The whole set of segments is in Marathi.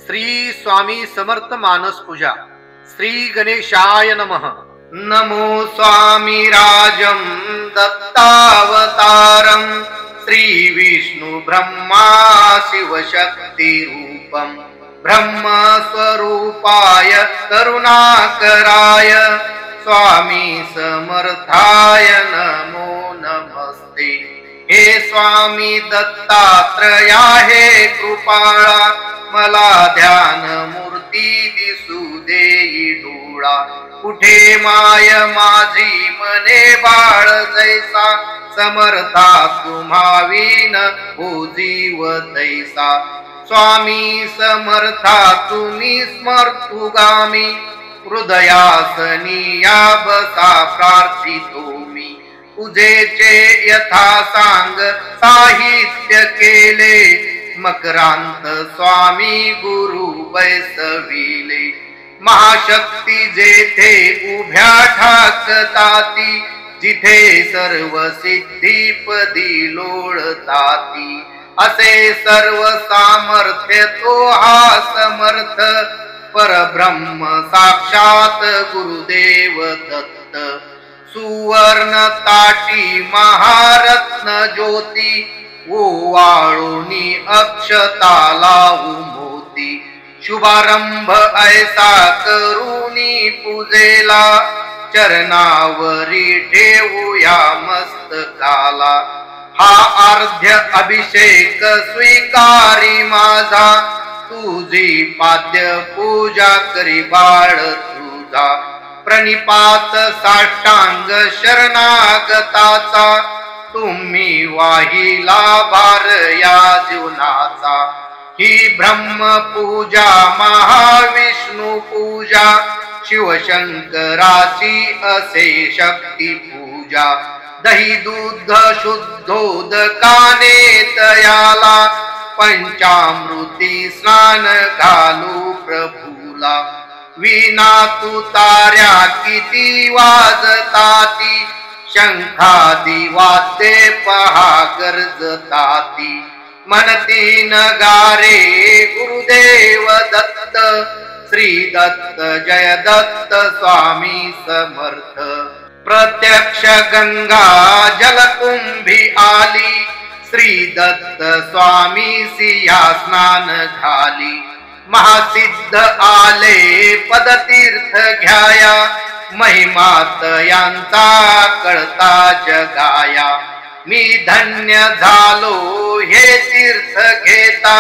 श्री स्वामी समर्थ मानस पूजा। श्री गणेशाय नमः। नमो स्वामी राजं दत्तावतारं श्री विष्णु ब्रह्मा शिवशक्ति रूपं ब्रह्मस्वरूपाय करुणाकराय स्वामी समर्थाय नमो नमस्ते। हे स्वामी दत्तात्रया हे कृपाळा मला ध्यान मूर्ती दिसू देई डोळा। कुठे माय माझी मने बाळ जैसा समर्था तुम्हावीन हो जीव तैसा। स्वामी समर्था तुम्ही स्मर्तुगामी हृदयासनी या बसा प्रार्थितो मी। पूजेचे यथा सांग साहित्य केले मकरांत स्वामी गुरु बैसविले। महाशक्ती जेथे उभ्या ठाकताती जिथे सर्व सिद्धीपदी लोळताती। असे सर्व सामर्थ्य तो हा समर्थ परब्रह्म साक्षात गुरुदेव दत्त। सुवर्ण ताटी महारत्न ज्योती ओवाळूनी अक्षता लावू मोती। शुभारंभ ऐसा करूनी पूजेला चरणावरी ठेवूया मस्तकाला। हा अर्ध्य अभिषेक स्वीकारी माझा तुझी पाद्य पूजा करी बाळ तुझा। प्रणिपात साष्टांग शरणागताचा तुम्ही वाहिला भार या जीवनाचा। ही ब्रह्म पूजा महाविष्णू पूजा शिवशंकराची असे शक्ती पूजा। दही दूध शुद्धोदकाने तयाला पंचामृती स्नान घालू प्रभूला। वीणा तुतार्या किती वाजताती शंखादी वाद्ये पहा गरजताती। म्हणती नगारे गुरुदेव दत्त श्री दत्त जय दत्त स्वामी समर्थ। प्रत्यक्ष गंगा जलकुंभी आली श्री दत्त स्वामी सिया स्नान घाली। महासिद्ध आले पदतीर्थ घ्याया महिमात यांचा कळता जगाया। मी धन्य झालो हे तीर्थ घेता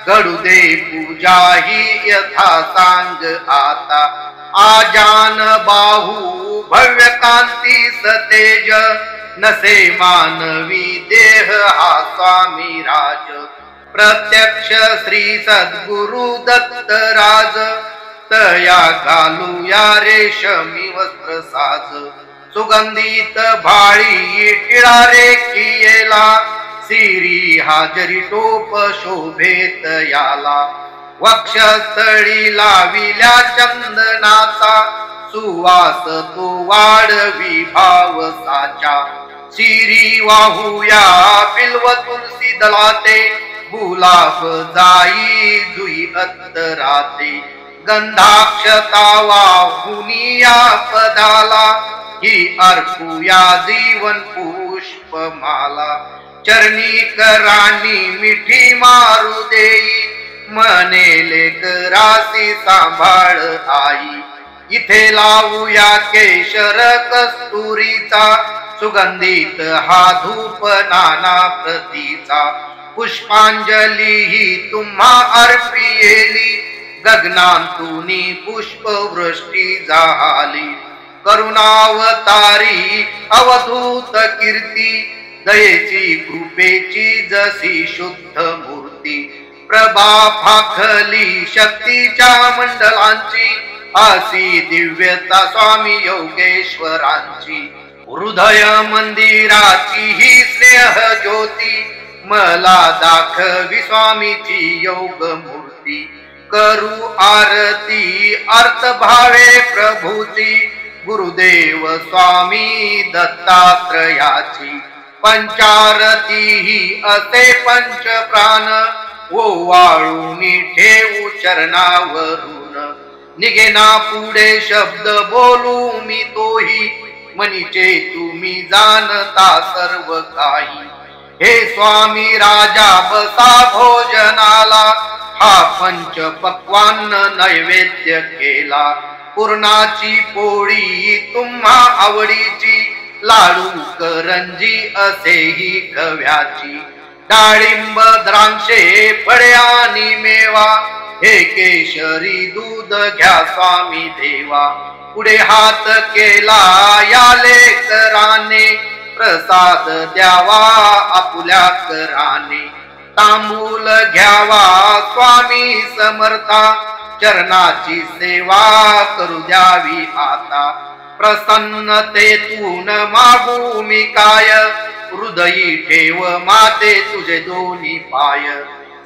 घडू दे पूजा ही यथा सांग आता। आजान बाहू भव्य कांती सतेज नसे मानवी देह हा स्वामी राज। प्रत्यक्ष श्री सद्गुरु दत्त राज तया घालूया रेशमी वस्त्र साज। सुगंधित भाळी टिळा रेखियेला सिरी हाजरी टोप शोभेत याला। वक्षस्थळी लाविल्या चंदनाचा सुवास तो वाढवी भाव साचा। सिरी वाहूया बिल्व तुलसी दलाते गुलाब जाई जुई अत्तराते। गंधाक्षता वाहुनिया पदाला ही अर्पुया जीवन पुष्पमाला। चरणी करानी मिठी मारू देई म्हणेले करासी सांभाळ आई। इथे लावूया केशर कस्तुरीचा सुगंधित हा धूप नाना प्रतीचा। पुष्पांजली ही तुम्हा अर्पियेली गगनांतूनी पुष्पवृष्टी झाली। करुणावतारी अवधूत कीर्ती दयेची कृपेची जशी शुद्ध मूर्ती। प्रभा फाखली शक्तीच्या मंडलांची अशी दिव्यता स्वामी योगेश्वरांची। हृदय मंदिराची ही स्नेह ज्योती मला दाखवी स्वामीची योग मूर्ती। करू आरती अर्थ भावे प्रभूची गुरुदेव स्वामी दत्तात्रयाची। पंचारती ही असे पंच प्राण ओवाळूनी ठेवू चरणावरून निघेना पुढे शब्द बोलू मी तोही मनीचे तुम्ही जाणता सर्व काही हे स्वामी राजा बसा भोजनाला हा पंच पक्वान्न नैवेद्य केला पुरणाची पोळी तुम्हा आवडीची लाडू करंजी असेही गव्याची डाळिंब द्राक्षे फळे आणि मेवा हे केशरी दूध घ्या स्वामी देवा पुढे हात केला या लेकराने प्रसाद द्यावा आपुल्या कराने तांबूल घ्यावा स्वामी समर्था चरणाची सेवा करू द्यावी आता प्रसन्नतेतून मागू मी काय हृदयी ठेव माते तुझे दोन्ही पाय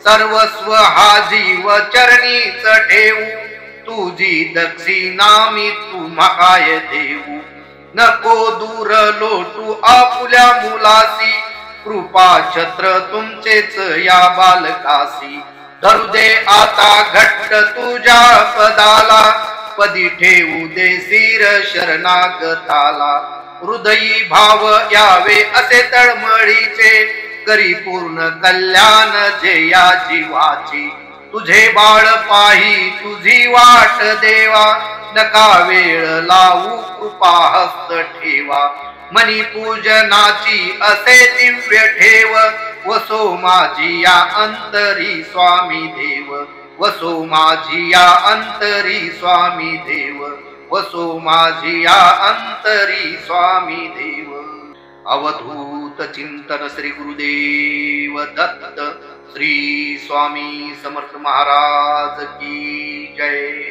सर्वस्व हा जीव चरणीच ठेवू तुझी दक्षिणा मी तुम्हा काय देऊ नको दूर लोटू आपुल्या मुलासी कृपा छत्र तुमचेच या बालकासी धरू दे आता घट्ट तुझ्या पदाला पदी ठेवू दे सिर शरणागताला हृदयी भाव यावे असे तळमळीचे करी पूर्ण कल्याण जे या जीवाची तुझे बाळ पाही तुझी वाट देवा नका वेळ लावू कृपा हस्त ठेवा मनी पूजनाची असे दिव्य ठेव वसो माझी या अंतरी स्वामी देव वसो माझी या अंतरी स्वामी देव वसो माझी या अंतरी स्वामी देव अवधूत चिंतन श्री गुरुदेव दत्त श्री स्वामी समर्थ महाराज की जय।